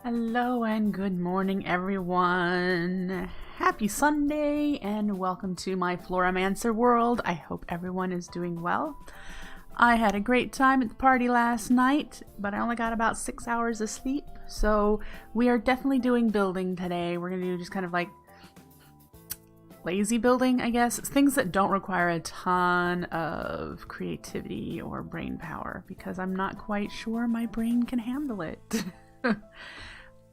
Hello and good morning, everyone. Happy Sunday and welcome to my Floramancer world. I hope everyone is doing well. I had a great time at the party last night, but I only got about 6 hours of sleep, so we are definitely doing building today. We're going to do just kind of like lazy building, I guess. Things that don't require a ton of creativity or brain power, because I'm not quite sure my brain can handle it.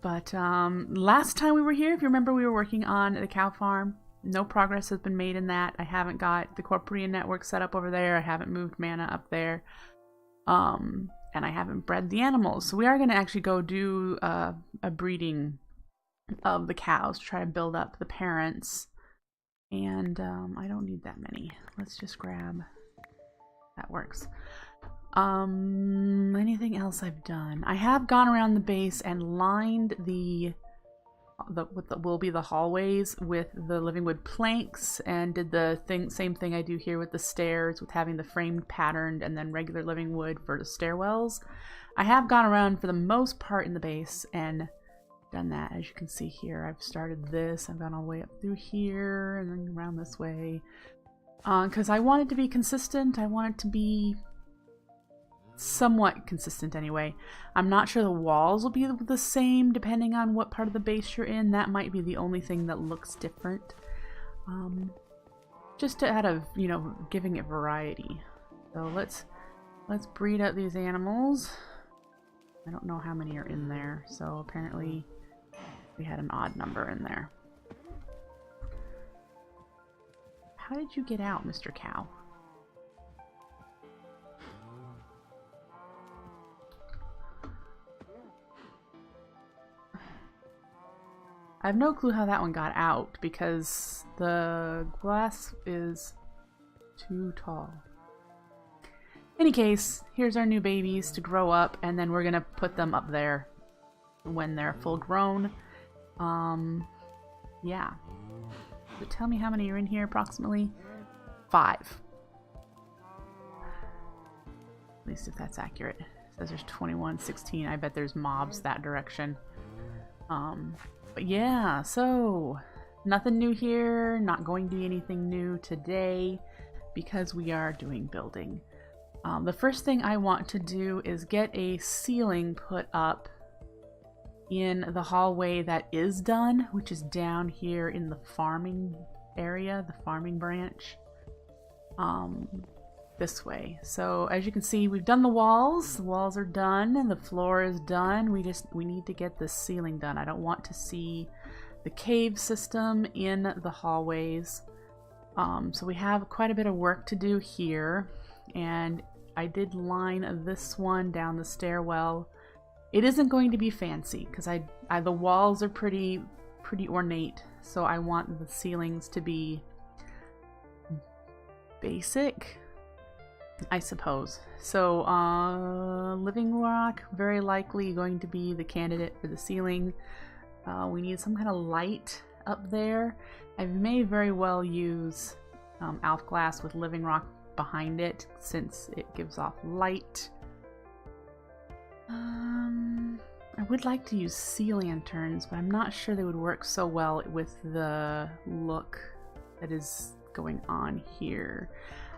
But last time we were here, if you remember, we were working on the cow farm. No progress has been made in that. I haven't got the Corporean network set up over there. I haven't moved mana up there. And I haven't bred the animals. So we are going to actually go do a breeding of the cows to try to build up the parents. And I don't need that many. Let's just grab... That works. Anything else I've done? I have gone around the base and lined what will be the hallways with the living wood planks, and did the same thing I do here with the stairs, with having the framed patterned and then regular living wood for the stairwells. I have gone around for the most part in the base and done that. As you can see here, I've started this. I've gone all the way up through here and then around this way. Because I want it to be consistent. I want it to be somewhat consistent anyway. I'm not sure the walls will be the same depending on what part of the base you're in. That might be the only thing that looks different. Just to add giving it variety. So let's breed out these animals. I don't know how many are in there, so apparently we had an odd number in there. How did you get out, Mr. Cow? I have no clue how that one got out because the glass is too tall. Any case, here's our new babies to grow up, and then we're gonna put them up there when they're full grown. Yeah. So tell me how many are in here approximately? 5. At least if that's accurate. It says there's 21, 16. I bet there's mobs that direction. But yeah, so nothing new here, not going to be anything new today because we are doing building. The first thing I want to do is get a ceiling put up in the hallway that is done, which is down here in the farming area, the farming branch. This way. So as you can see, we've done the walls. The walls are done and the floor is done. We need to get the ceiling done. I don't want to see the cave system in the hallways. So we have quite a bit of work to do here, and I did line this one down the stairwell. It isn't going to be fancy because the walls are pretty ornate, so I want the ceilings to be basic, I suppose. So living rock, very likely going to be the candidate for the ceiling. We need some kind of light up there. I may very well use elf glass with living rock behind it since it gives off light. I would like to use sea lanterns, but I'm not sure they would work so well with the look that is going on here.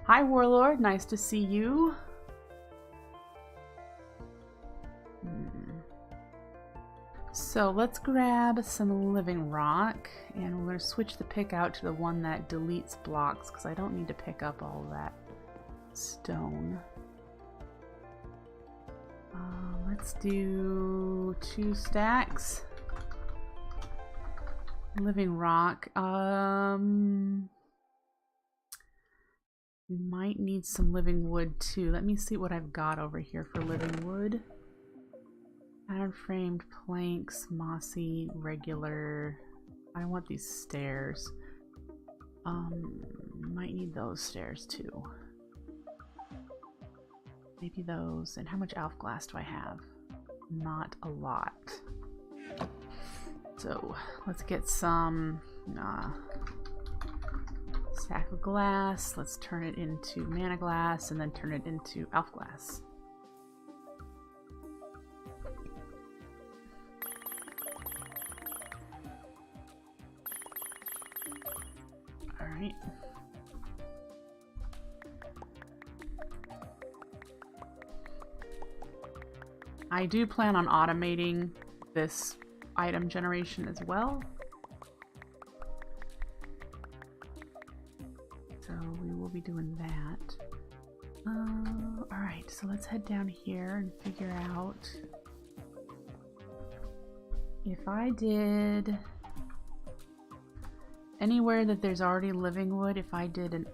Hi Warlord, nice to see you. So let's grab some living rock, and we're going to switch the pick out to the one that deletes blocks because I don't need to pick up all that stone. Let's do 2 stacks. Living rock. We might need some living wood too. Let me see what I've got over here for living wood. Iron framed planks, mossy, regular. I want these stairs. Might need those stairs too. Maybe those. And how much elf glass do I have? Not a lot. So let's get some stack of glass. Let's turn it into mana glass and then turn it into elf glass. Alright. I do plan on automating this item generation as well. So we will be doing that. Alright, so let's head down here and figure out if I did anywhere that there's already living wood, if I did an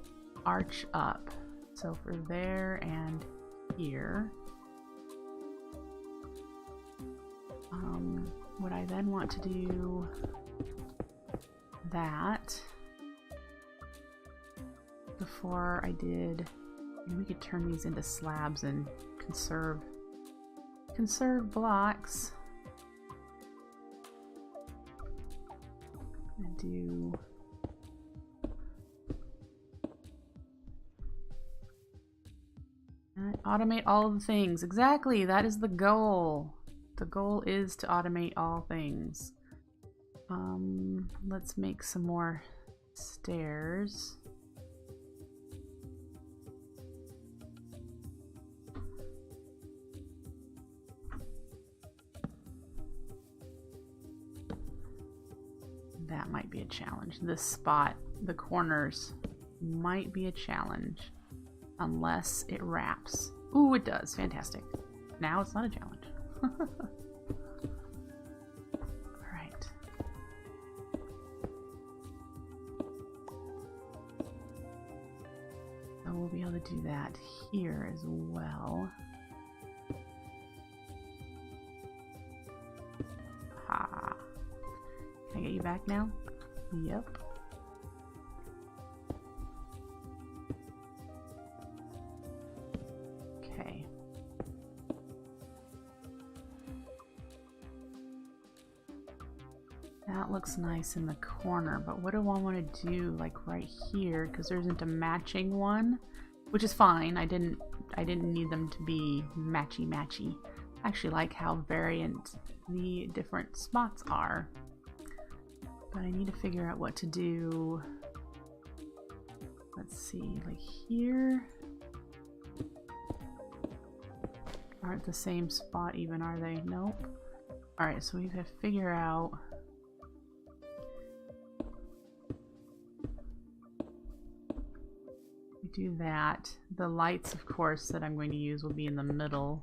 arch up. So for there and here. Would I then want to do that before I did? Maybe we could turn these into slabs and conserve blocks. And do automate all of the things. Exactly, that is the goal. The goal is to automate all things. Let's make some more stairs. That might be a challenge. This spot, the corners, might be a challenge unless it wraps. Ooh, it does. Fantastic. Now it's not a challenge. Alright. So we'll be able to do that here as well. Ha. Can I get you back now? Yep. Okay. That looks nice in the corner, but what do I want to do like right here? Because there isn't a matching one, which is fine. I didn't need them to be matchy. I actually like how variant the different spots are. But I need to figure out what to do. Let's see, like here. Aren't the same spot even, are they? Nope. Alright, so we have to figure out we do that. The lights, of course, that I'm going to use will be in the middle.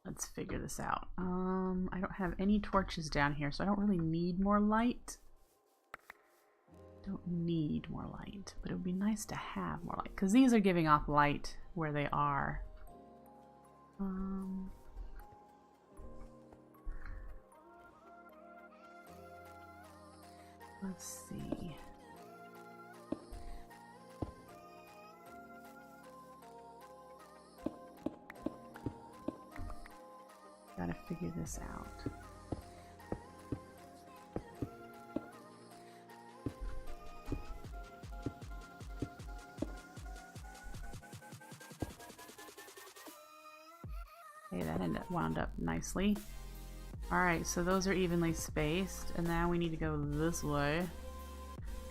Let's figure this out. I don't have any torches down here, so I don't really need more light. Don't need more light, but it would be nice to have more light, because these are giving off light where they are. Let's see. Gotta figure this out. Okay, that wound up nicely. Alright, so those are evenly spaced, and now we need to go this way.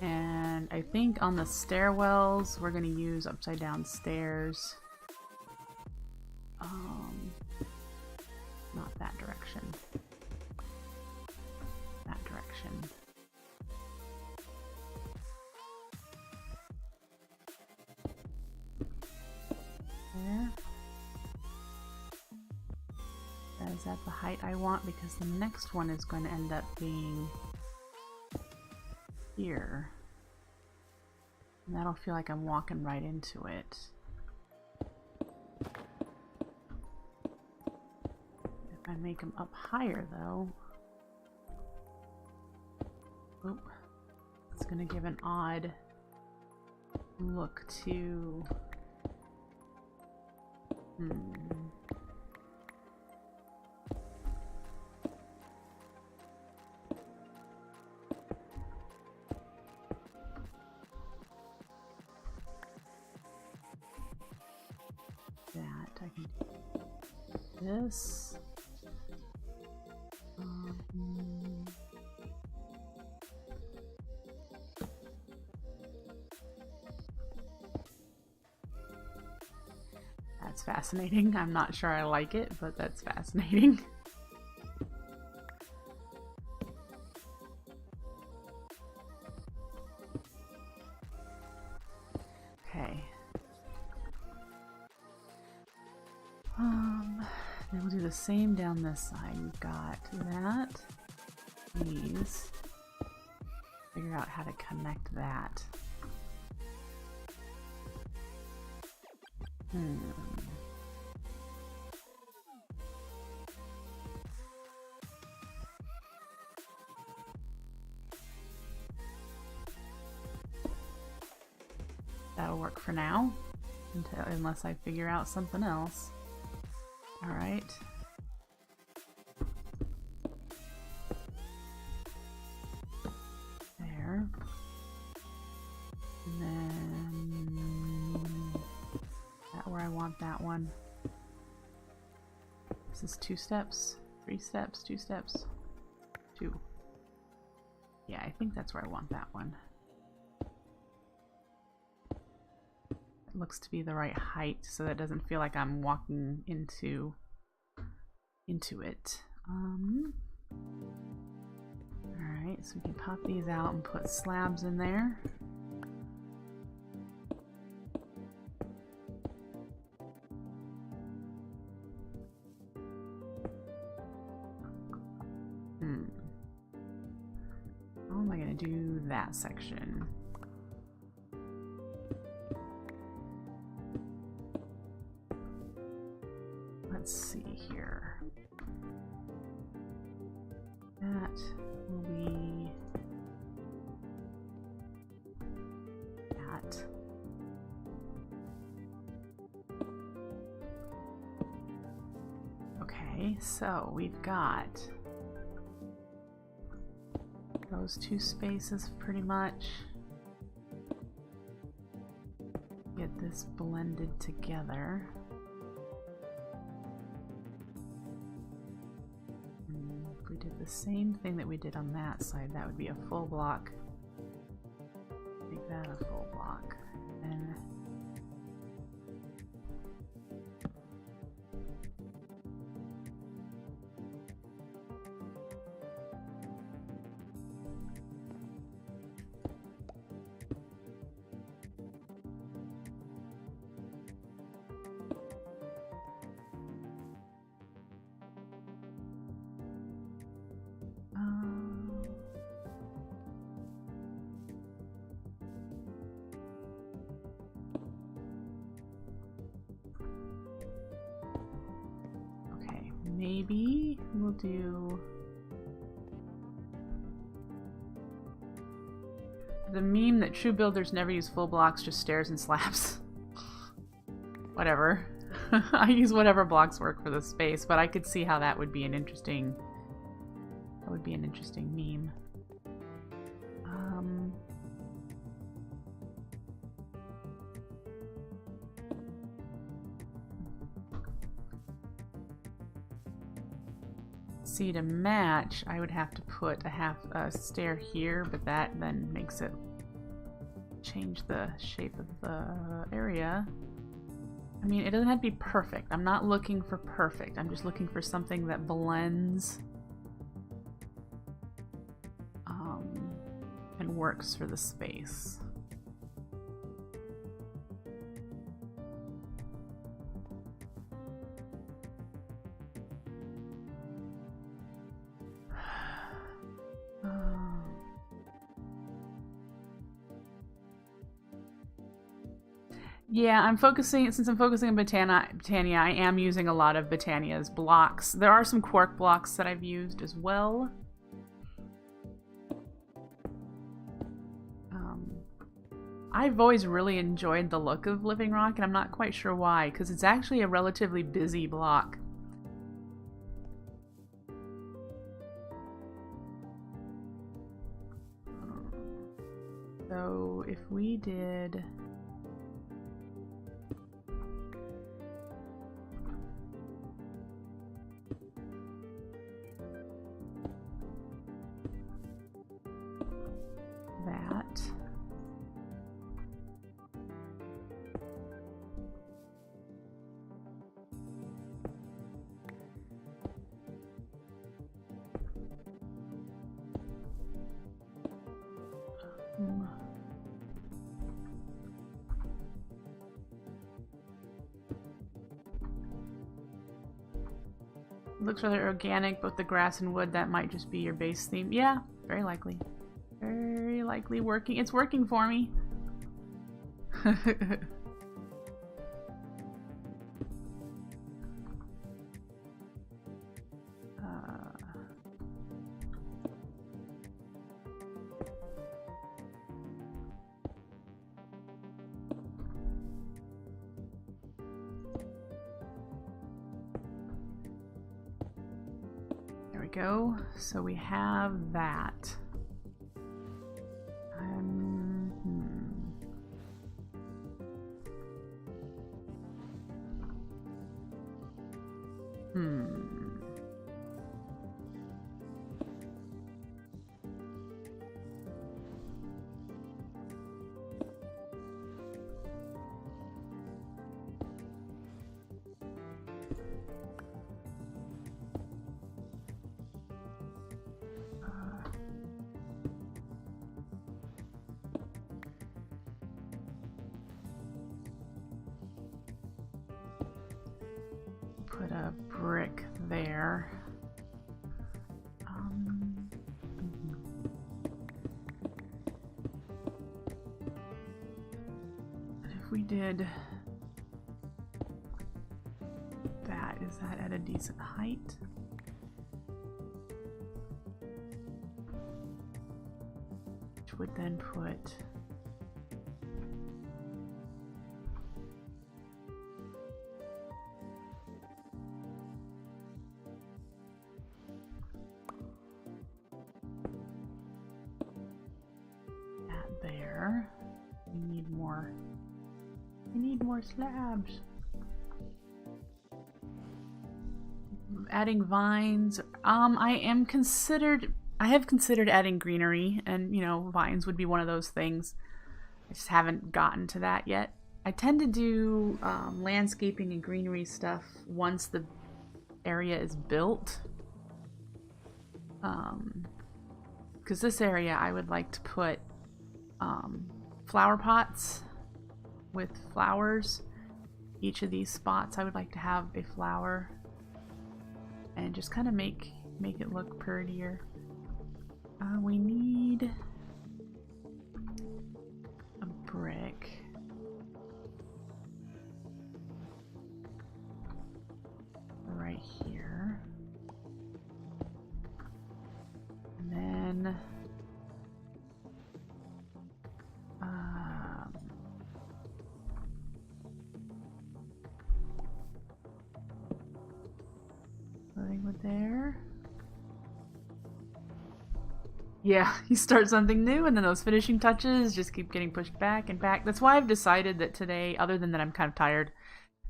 And I think on the stairwells, we're going to use upside down stairs. Not that direction. That direction. There. That is at the height I want, because the next one is going to end up being here. And that'll feel like I'm walking right into it. If I make them up higher, though, oop, it's going to give an odd look to... that I can do this. That's fascinating. I'm not sure I like it, but that's fascinating. Okay. Then we'll do the same down this side. We've got that, these. Figure out how to connect that. That'll work for now, unless I figure out something else. All right. There. And then that where I want that one. This is 2 steps, 3 steps, 2 steps, 2. Yeah, I think that's where I want that one. Looks to be the right height so that it doesn't feel like I'm walking into it. Alright, so we can pop these out and put slabs in there. How am I going to do that section? Let's see here. That will be that. Okay, so we've got those 2 spaces pretty much. Get this blended together. If we did the same thing that we did on that side, that would be a full block. Make that a full block. And maybe we'll do the meme that true builders never use full blocks, just stairs and slabs. Whatever. I use whatever blocks work for the space, but I could see how that would be an interesting meme. See, to match, I would have to put a stair here, but that then makes it change the shape of the area. I mean, it doesn't have to be perfect. I'm not looking for perfect. I'm just looking for something that blends and works for the space. Yeah, since I'm focusing on Botania, I am using a lot of Botania's blocks. There are some Quark blocks that I've used as well. I've always really enjoyed the look of Living Rock, and I'm not quite sure why, because it's actually a relatively busy block. So if we did... that. looks rather organic, both the grass and wood. That might just be your base theme. Yeah, very likely. Very likely working. It's working for me. There we go. So we have that. Put a brick there. And if we did that, is that at a decent height? Which would then put there. We need more slabs. Adding vines. I have considered adding greenery, and you know, vines would be one of those things. I just haven't gotten to that yet. I tend to do landscaping and greenery stuff once the area is built. Because this area I would like to put flower pots with flowers. Each of these spots I would like to have a flower and just kind of make it look prettier. We need a brick. Right here. And then living with there. Yeah, you start something new and then those finishing touches just keep getting pushed back and back. That's why I've decided that today, other than that I'm kind of tired,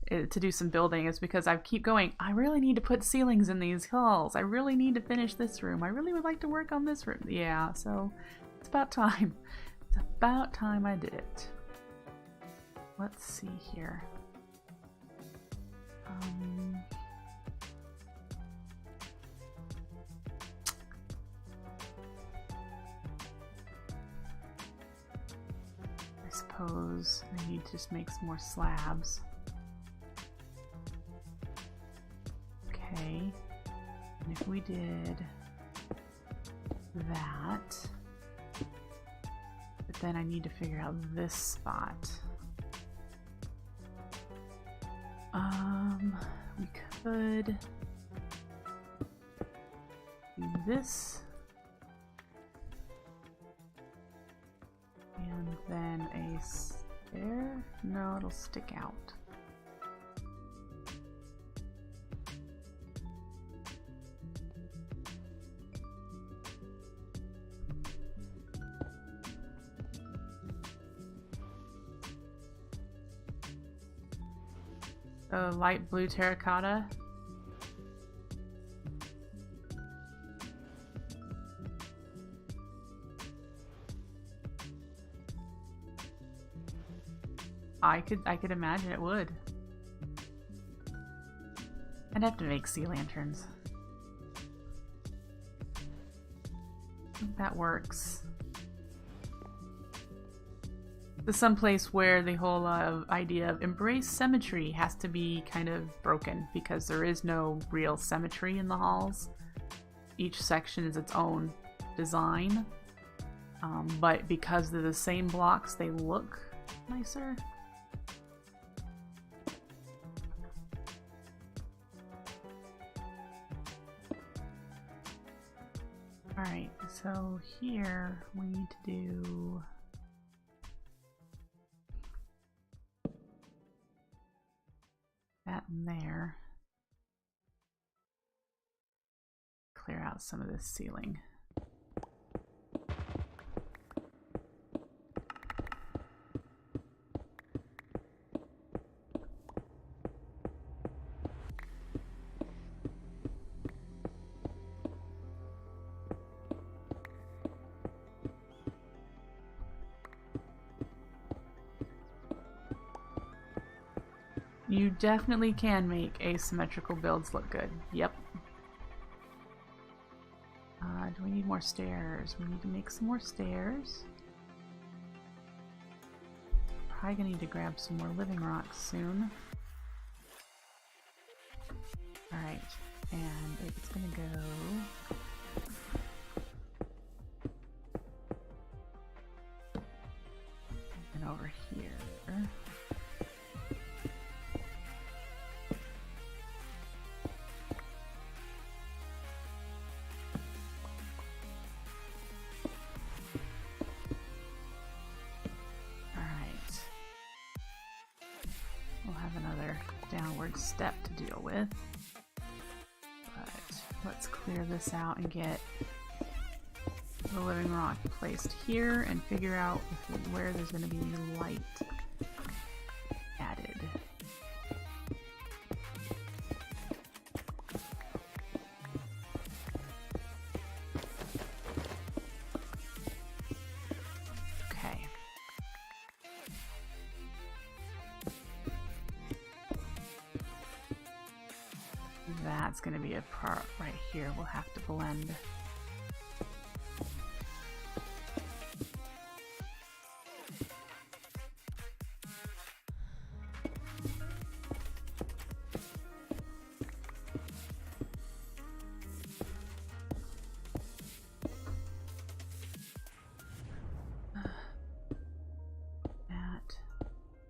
to do some building, is because I keep going, I really need to put ceilings in these halls. I really need to finish this room. I really would like to work on this room. Yeah, so it's about time. It's about time I did it. Let's see here. I suppose I need to just make some more slabs. Okay, and if we did that, but then I need to figure out this spot. We could do this, and then a stair. No, it'll stick out. Light blue terracotta. I could imagine it would. I'd have to make sea lanterns. I think that works. This is someplace where the whole idea of embrace symmetry has to be kind of broken because there is no real symmetry in the halls. Each section is its own design, but because they're the same blocks, they look nicer. Alright, so here we need to do that in there. Clear out some of this ceiling. You definitely can make asymmetrical builds look good. Yep. Do we need more stairs? We need to make some more stairs. Probably gonna need to grab some more living rocks soon. Alright, and it's gonna go... and over here. Downward step to deal with, but let's clear this out and get the living rock placed here and figure out where there's going to be light added. That's going to be a part right here we'll have to blend.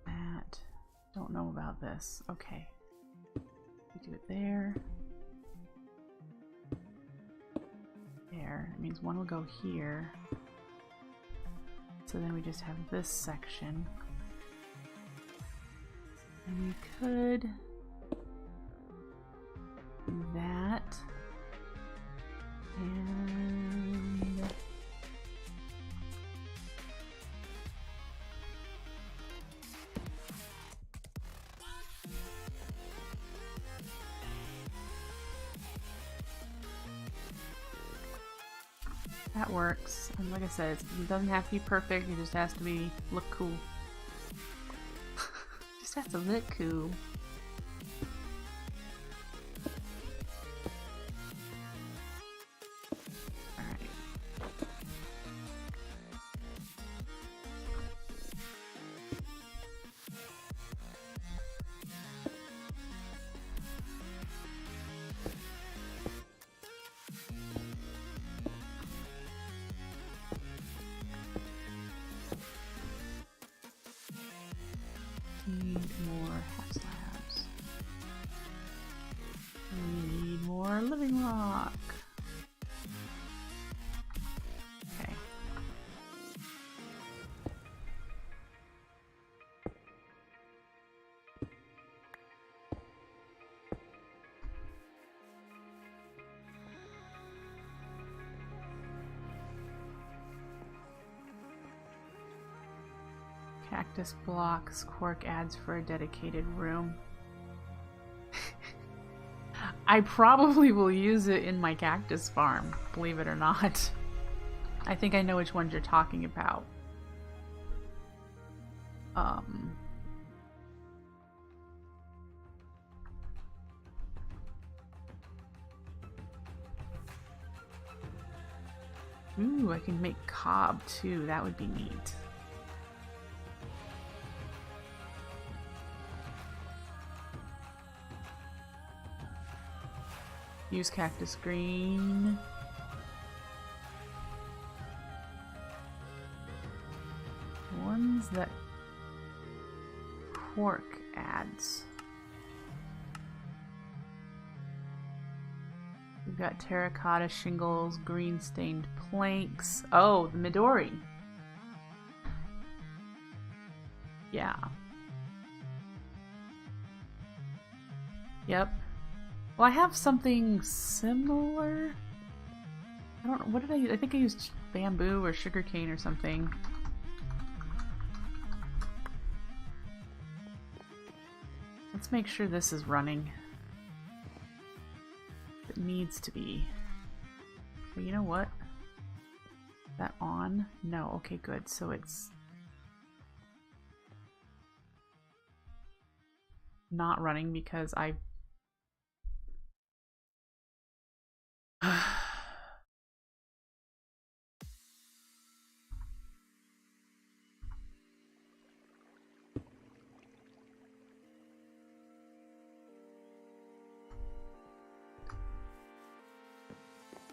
That. Don't know about this. Okay. We do it there. That means one will go here. So then we just have this section. And we could do that. And that works. And like I said, it doesn't have to be perfect, it just has to be look cool. Just has to look cool. Need more half slabs. We need more living rock. Okay. Cactus blocks Quark adds for a dedicated room. I probably will use it in my cactus farm, believe it or not. I think I know which ones you're talking about. Ooh, I can make cob too. That would be neat. Use cactus green. Ones that Quark adds. We've got terracotta shingles, green stained planks. Oh, the Midori. Yeah. Yep. Well, I have something similar. I don't know. What did I use? I think I used bamboo or sugarcane or something. Let's make sure this is running. It needs to be. But you know what? Is that on? No. Okay, good. So it's not running because I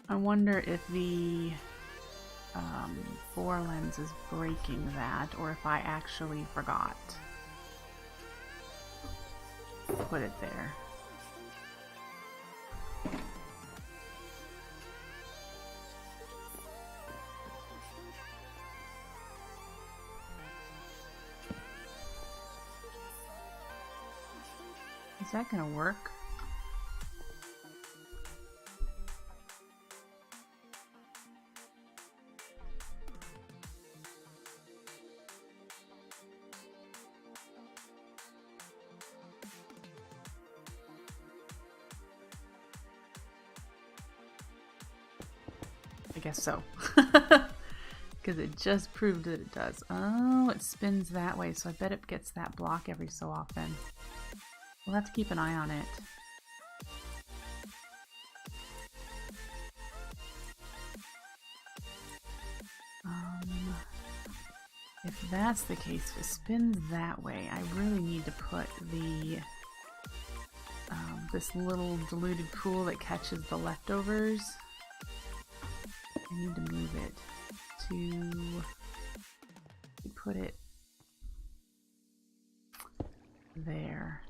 I wonder if the Flora lens is breaking that, or if I actually forgot to put it there. Is that gonna work? I guess so. Because it just proved that it does. Oh, it spins that way, so I bet it gets that block every so often. We'll have to keep an eye on it. If that's the case, if it spins that way, I really need to put the this little diluted pool that catches the leftovers. I need to move it to put it there.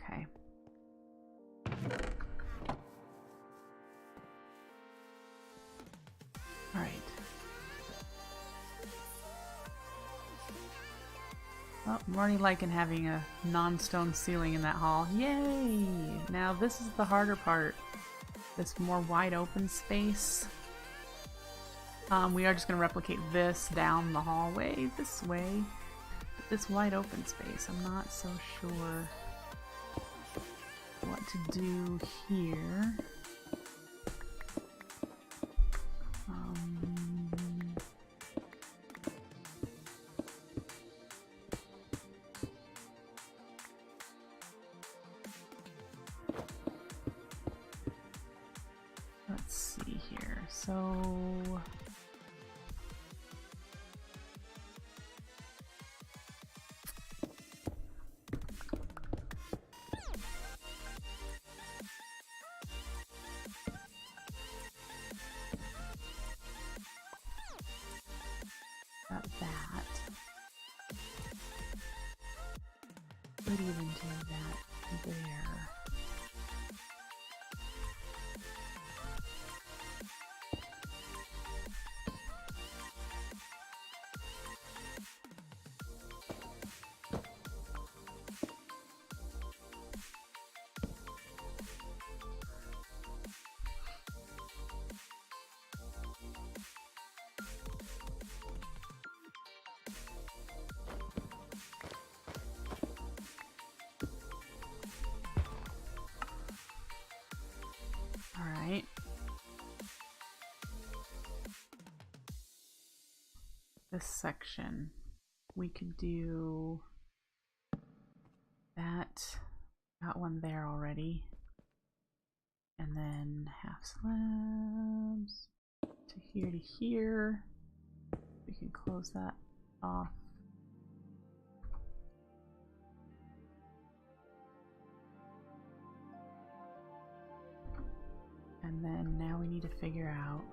Okay. All right. Well, I'm already liking having a non-stone ceiling in that hall. Yay! Now this is the harder part. This more wide open space. We are just going to replicate this down the hallway this way. But this wide open space, I'm not so sure what to do here. Let's see here. So got that. Could even do that there. Alright. This section, we could do that. Got one there already. And then half slabs to here. We can close that off. And then now we need to figure out,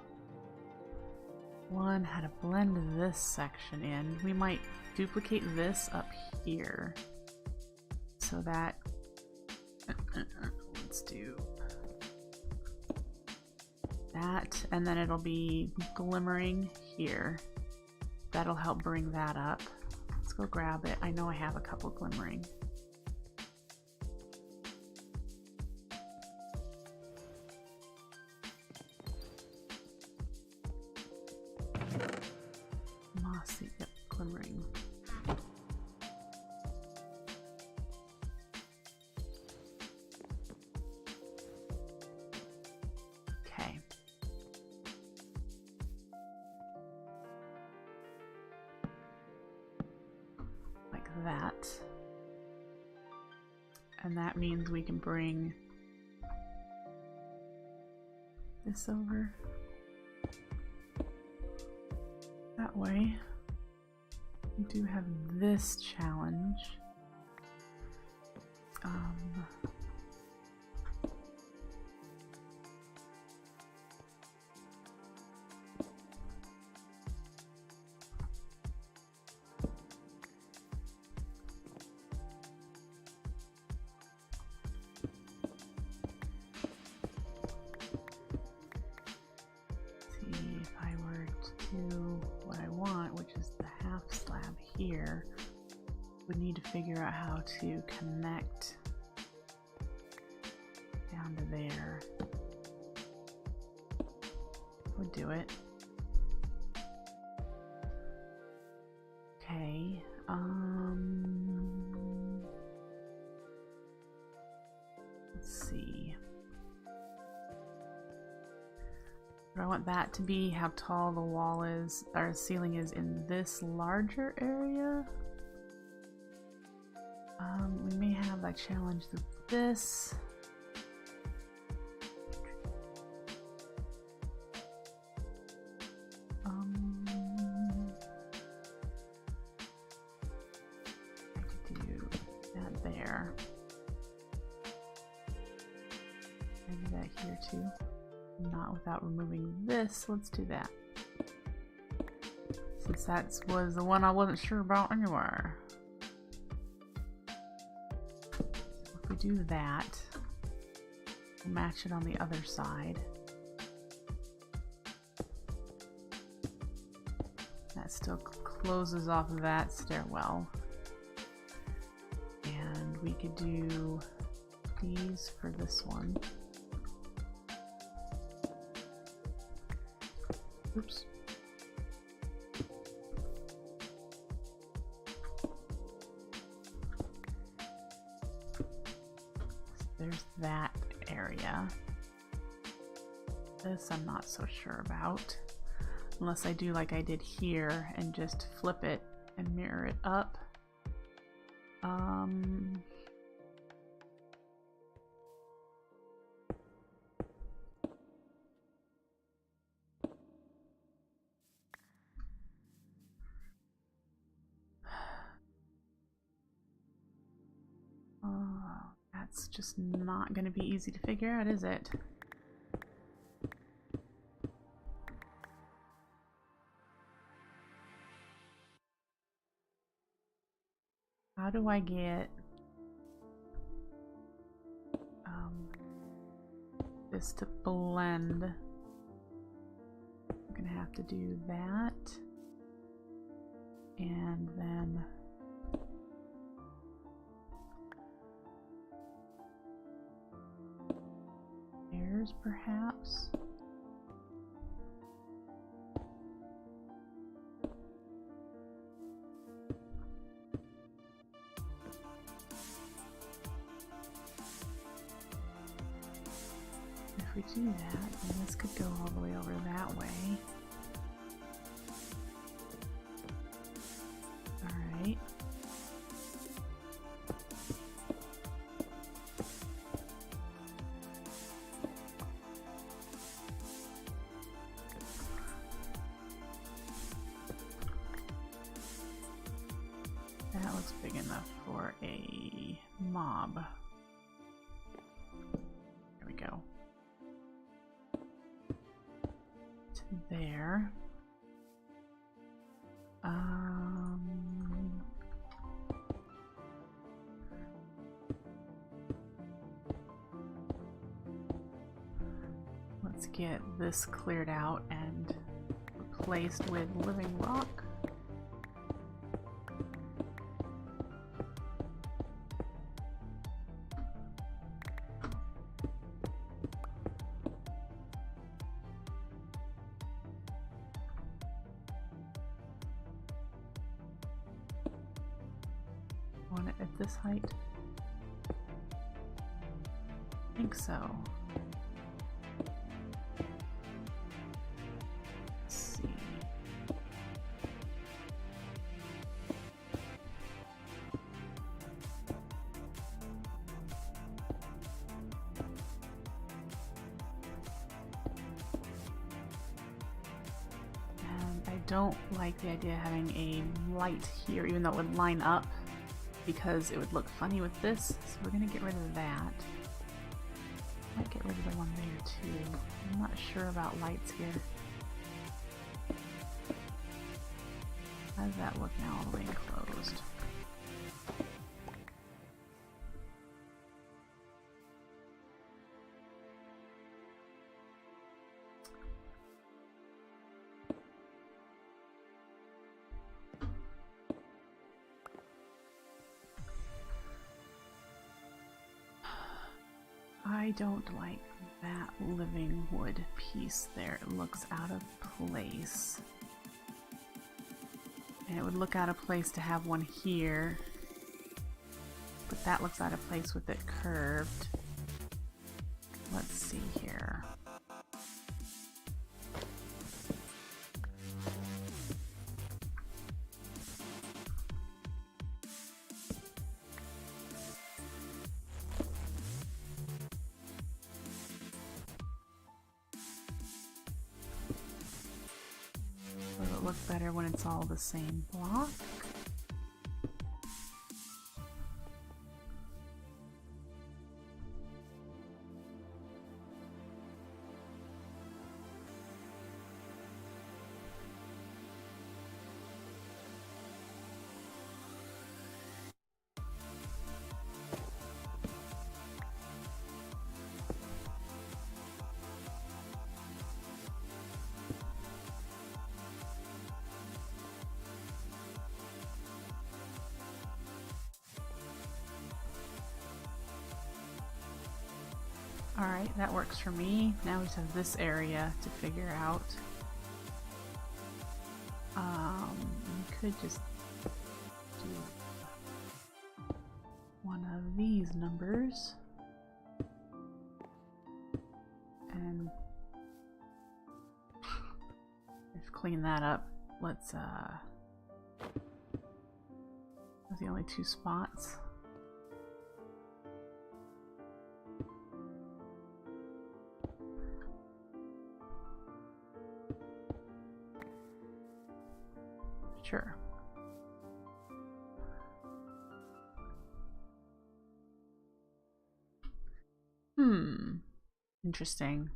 one, how to blend this section in. We might duplicate this up here so that let's do that, and then it'll be glimmering here. That'll help bring that up. Let's go grab it. I know I have a couple glimmering. Mossy, yep, glimmering. Okay. Like that. And that means we can bring this over. That way, we do have this challenge. Here, we need to figure out how to connect down to there. Would do it. Okay. Let's see. Do I want that to be how tall the wall is, or ceiling is in this larger area? We may have that challenge with this. I could do that there. Maybe that here too. Not without removing this. Let's do that. Since that was the one I wasn't sure about anywhere. If we do that, we'll match it on the other side. That still closes off of that stairwell. And we could do these for this one. Oops. There's that area. This I'm not so sure about. Unless I do like I did here and just flip it and mirror it up. That's just not going to be easy to figure out, is it? How do I get this to blend? I'm going to have to do that. And then airs, perhaps. If we do that, then this could go all the way over that way. Alright. That looks big enough for a mob. There we go. there. Let's get this cleared out and replaced with living rock. Want it at this height? I think so. Let's see. And I don't like the idea of having a light here, even though it would line up, because it would look funny with this. So we're gonna get rid of that. Might get rid of the one there too. I'm not sure about lights here. How does that look now all the way enclosed? I don't like that living wood piece there. It looks out of place. And it would look out of place to have one here. But that looks out of place with it curved. Let's see here. Will it look better when it's all the same block? Alright, that works for me. Now we just have this area to figure out. We could just do one of these numbers. And let's clean that up. Let's, those are the only two spots. Sure. Interesting.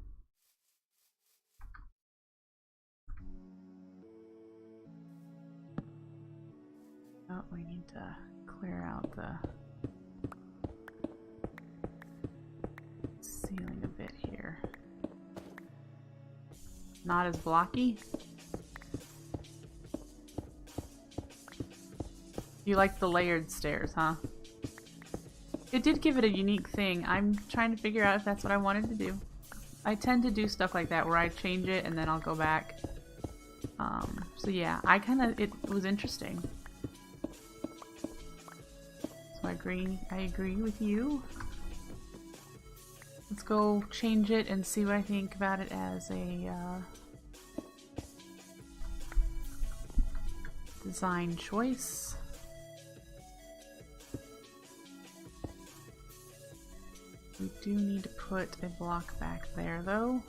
Oh, we need to clear out the ceiling a bit here. Not as blocky. You like the layered stairs, huh? It did give it a unique thing. I'm trying to figure out if that's what I wanted to do. I tend to do stuff like that where I change it and then I'll go back. So yeah, it was interesting. So I agree with you. Let's go change it and see what I think about it as a design choice. We do need to put a block back there, though.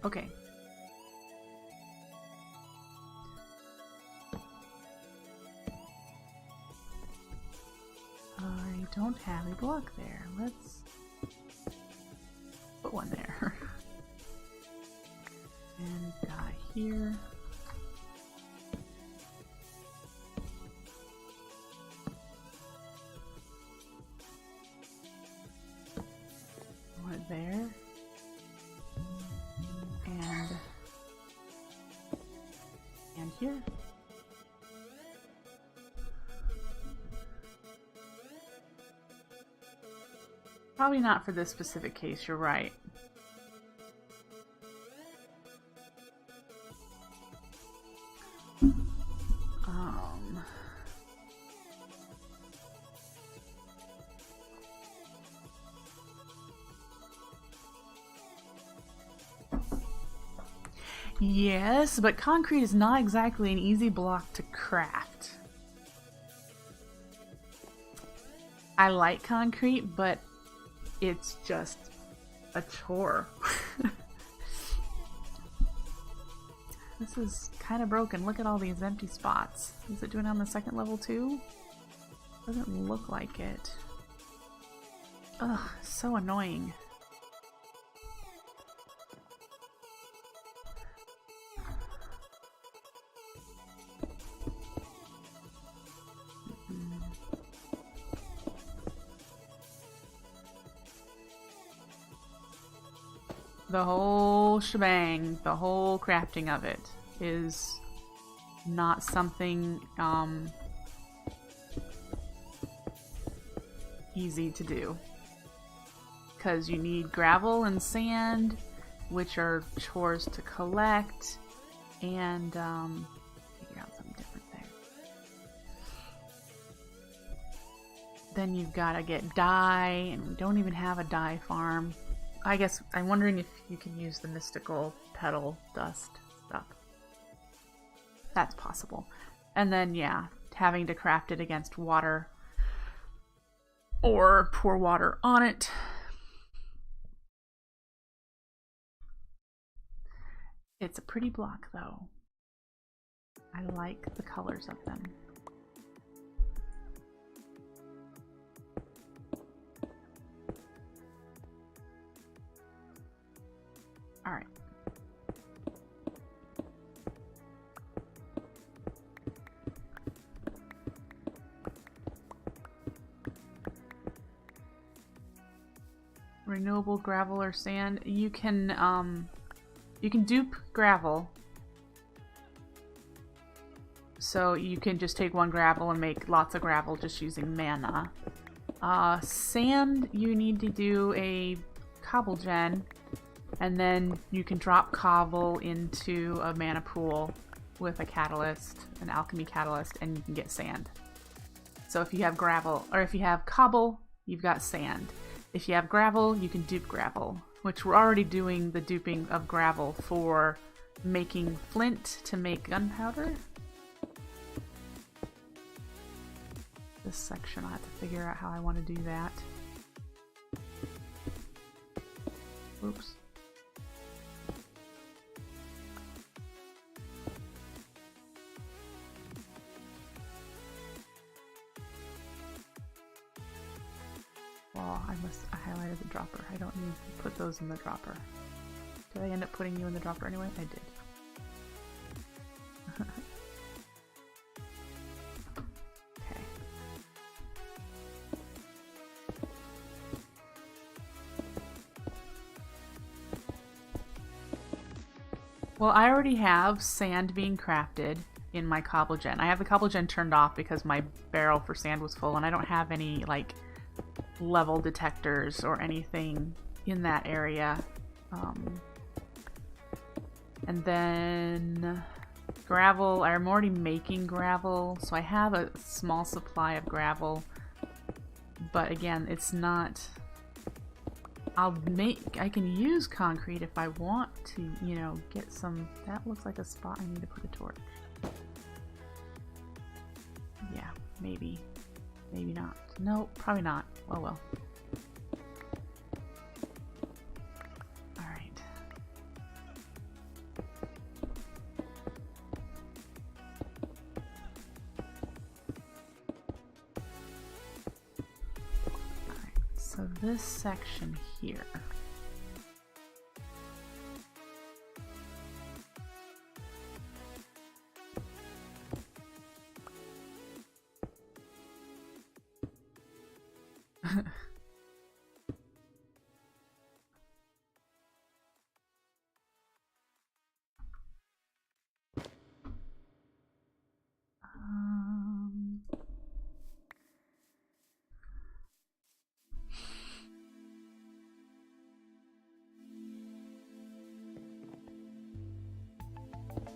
Okay. I don't have a block there. Let's put one there. And got here. One there. And here. Probably not for this specific case, you're right. Yes, but concrete is not exactly an easy block to craft. I like concrete, but it's just a chore. This is kind of broken. Look at all these empty spots. Is it doing it on the second level too? Doesn't look like it. Ugh, so annoying. The whole shebang, the whole crafting of it is not something easy to do. Because you need gravel and sand, which are chores to collect, and figure out something different there. Then you've got to get dye, and we don't even have a dye farm. I guess I'm wondering if you can use the mystical petal dust stuff. That's possible. And then, yeah, having to craft it against water or pour water on it. It's a pretty block, though. I like the colors of them. All right. Renewable gravel or sand. You can dupe gravel. So you can just take one gravel and make lots of gravel just using mana. Sand, you need to do a cobble gen. And then you can drop cobble into a mana pool with a catalyst, an alchemy catalyst, and you can get sand. So if you have gravel, or if you have cobble, you've got sand. If you have gravel, you can dupe gravel, which we're already doing the duping of gravel for making flint to make gunpowder. This section, I'll have to figure out how I want to do that. Oops. Well, I highlighted the dropper. I don't need to put those in the dropper. Did I end up putting you in the dropper anyway? I did. Okay. Well, I already have sand being crafted in my cobble gen. I have the cobble gen turned off because my barrel for sand was full, and I don't have any, like, level detectors or anything in that area. And then gravel, I'm already making gravel, so I have a small supply of gravel, but again, it's not, I can use concrete if I want to, you know, get some. That looks like a spot I need to put a torch. Yeah, maybe not. No, probably not. Oh well. So this section here.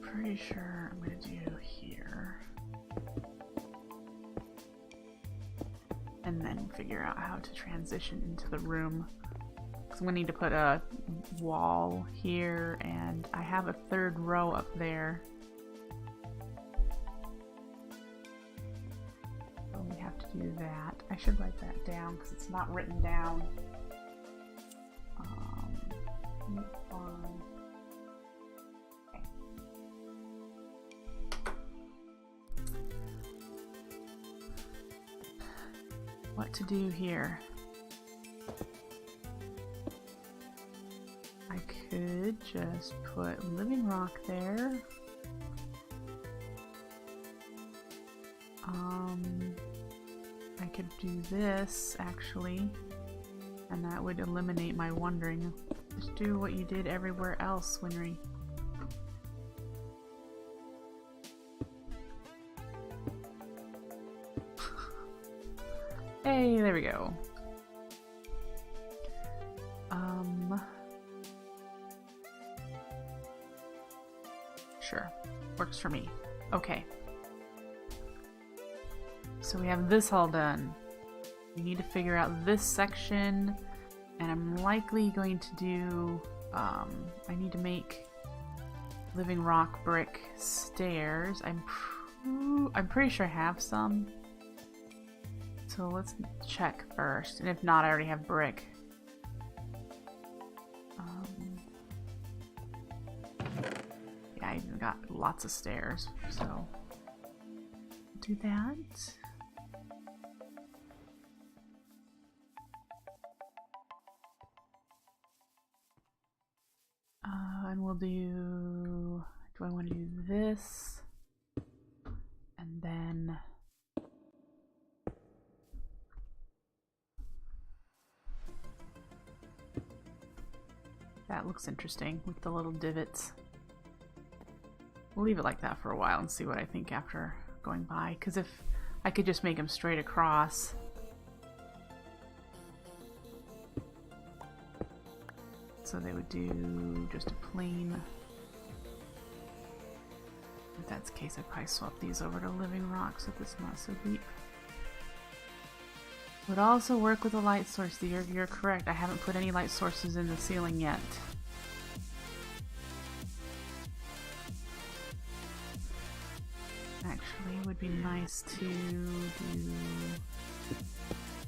Pretty sure I'm going to do here. And then figure out how to transition into the room. So I'm going to need to put a wall here, and I have a third row up there. So we have to do that. I should write that down because it's not written down. What to do here? I could just put living rock there. I could do this actually, and that would eliminate my wandering. Just do what you did everywhere else, WINRY. Hey, there we go. Sure. Works for me. Okay. So we have this all done. We need to figure out this section, and I'm likely going to do, I need to make living rock brick stairs. I'm pretty sure I have some. So let's check first, and if not, I already have brick. Yeah, I even got lots of stairs, so do that. And we'll do I want to do this? And then that looks interesting with the little divots. We'll leave it like that for a while and see what I think after going by, because if I could just make them straight across. So they would do just a plain. If that's the case, I'd probably swap these over to living rock so it's not so deep. Would also work with a light source. You're correct. I haven't put any light sources in the ceiling yet. Actually, it would be nice to do...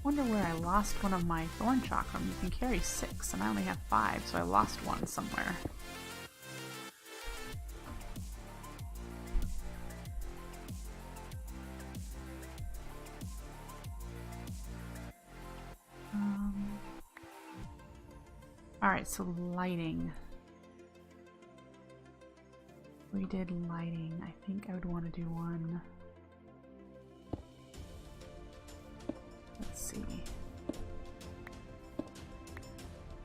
Wonder where I lost one of my thorn chakram. You can carry 6, and I only have 5, so I lost one somewhere. Alright, so lighting. We did lighting. I think I would want to do one. Let's see.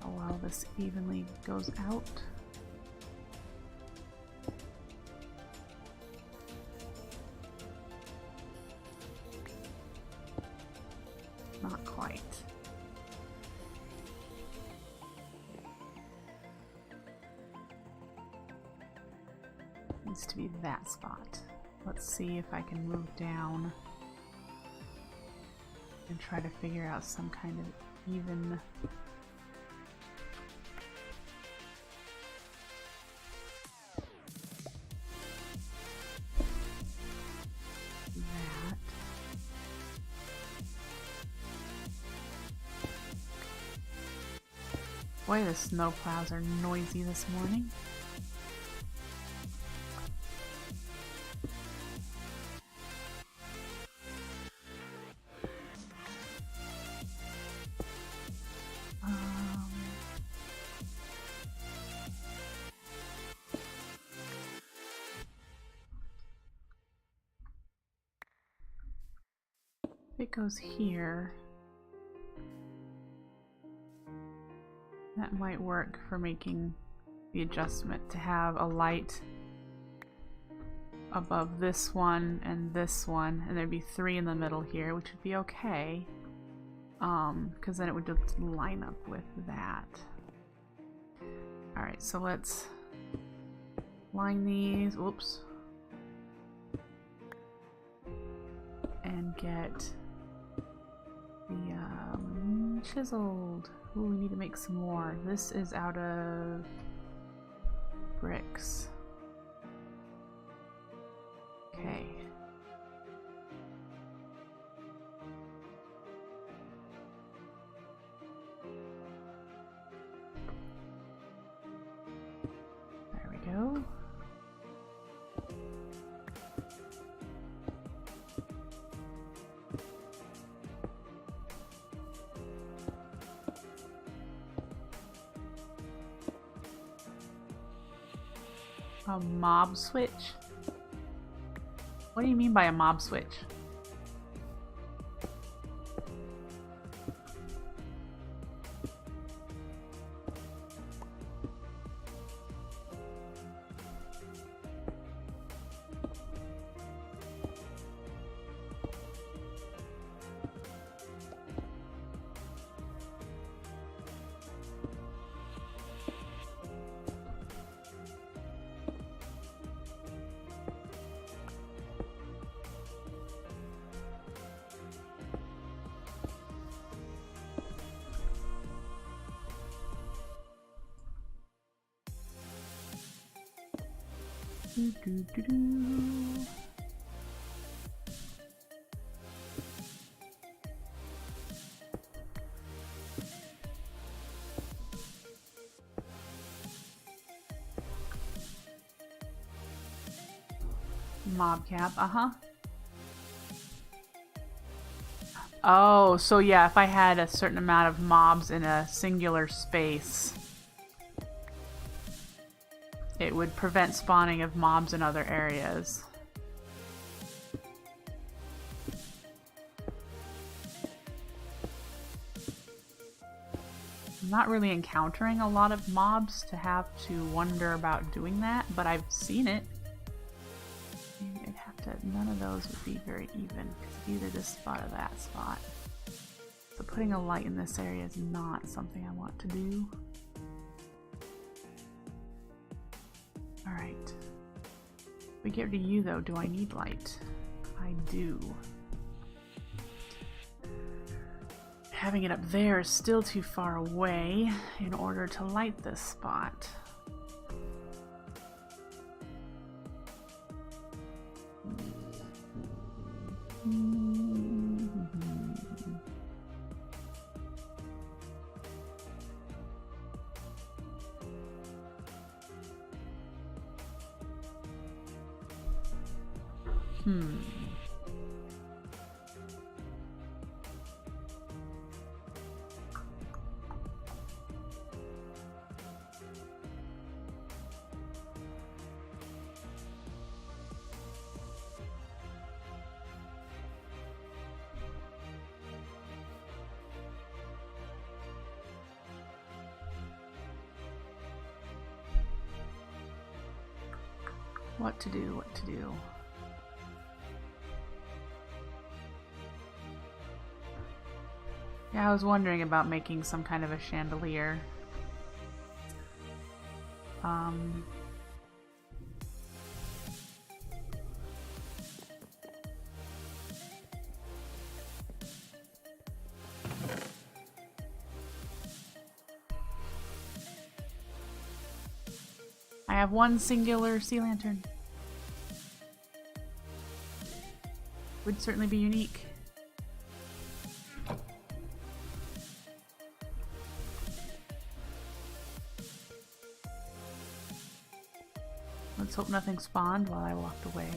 Allow this evenly goes out. Not quite. Needs to be that spot. Let's see if I can move down and try to figure out some kind of even. That. Boy, the snow plows are noisy this morning. If it goes here, that might work for making the adjustment to have a light above this one, and there'd be 3 in the middle here, which would be okay. Because then it would just line up with that. Alright, so let's line these, whoops, and get the chiseled. Ooh, we need to make some more. This is out of bricks. Okay. There we go. A mob switch? What do you mean by a mob switch? Mob cap, Oh, so yeah, if I had a certain amount of mobs in a singular space, it would prevent spawning of mobs in other areas. I'm not really encountering a lot of mobs to have to wonder about doing that, but I've seen it. I'd have to, none of those would be very even, because it's either this spot or that spot. So putting a light in this area is not something I want to do. Alright. If we get rid of you though, do I need light? I do. Having it up there is still too far away in order to light this spot. What to do, what to do. Yeah, I was wondering about making some kind of a chandelier. I have one singular sea lantern. Would certainly be unique. Let's hope nothing spawned while I walked away.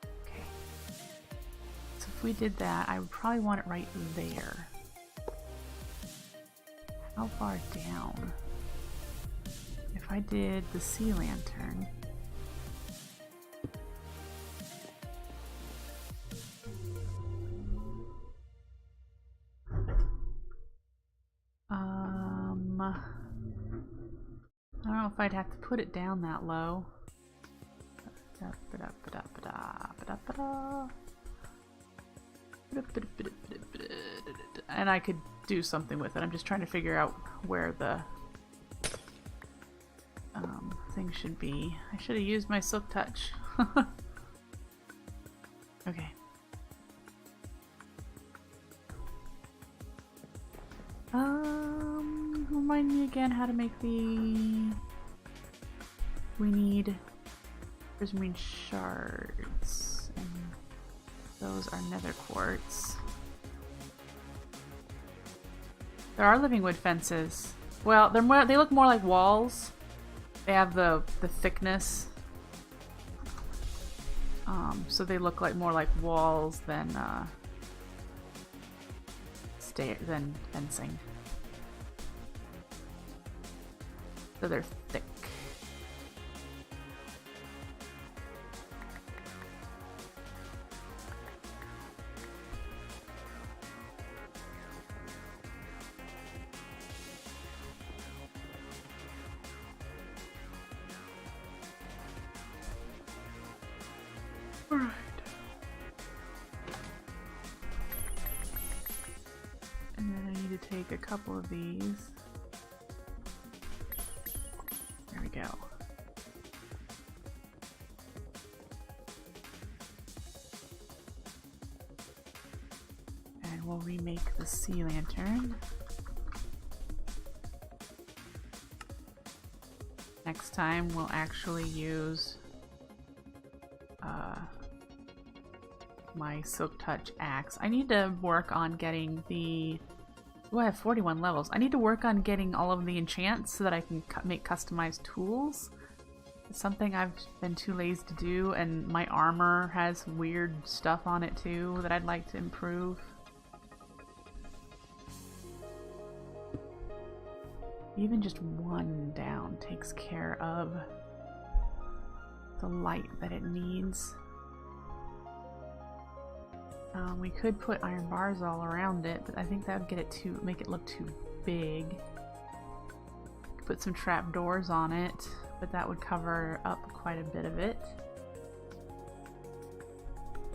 Okay. So if we did that, I would probably want it right there. How far down? If I did the sea lantern, I don't know if I'd have to put it down that low. And I could do something with it. I'm just trying to figure out where the thing should be. I should have used my silk touch. Okay. Remind me again how to make the... We need prismarine shards, and those are nether quartz. There are living wood fences. Well, they look more like walls. They have the thickness. So they look like more like walls than fencing. So they're thick. Alright. And then I need to take a couple of these. There we go. And we'll remake the sea lantern. Next time we'll actually use my Silk Touch axe. I need to work on getting the... Oh, I have 41 levels. I need to work on getting all of the enchants so that I can make customized tools. It's something I've been too lazy to do, and my armor has weird stuff on it too that I'd like to improve. Even just one down takes care of the light that it needs. We could put iron bars all around it, but I think that would make it look too big. Put some trap doors on it, but that would cover up quite a bit of it.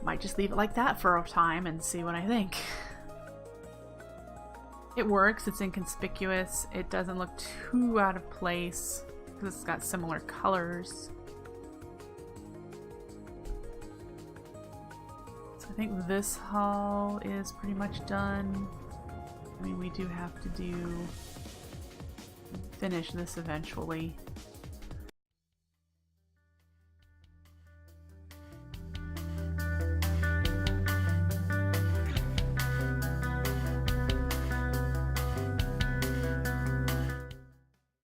Might just leave it like that for a time and see what I think. It works, it's inconspicuous, it doesn't look too out of place because it's got similar colors. So I think this hall is pretty much done. I mean, we do have to finish this eventually.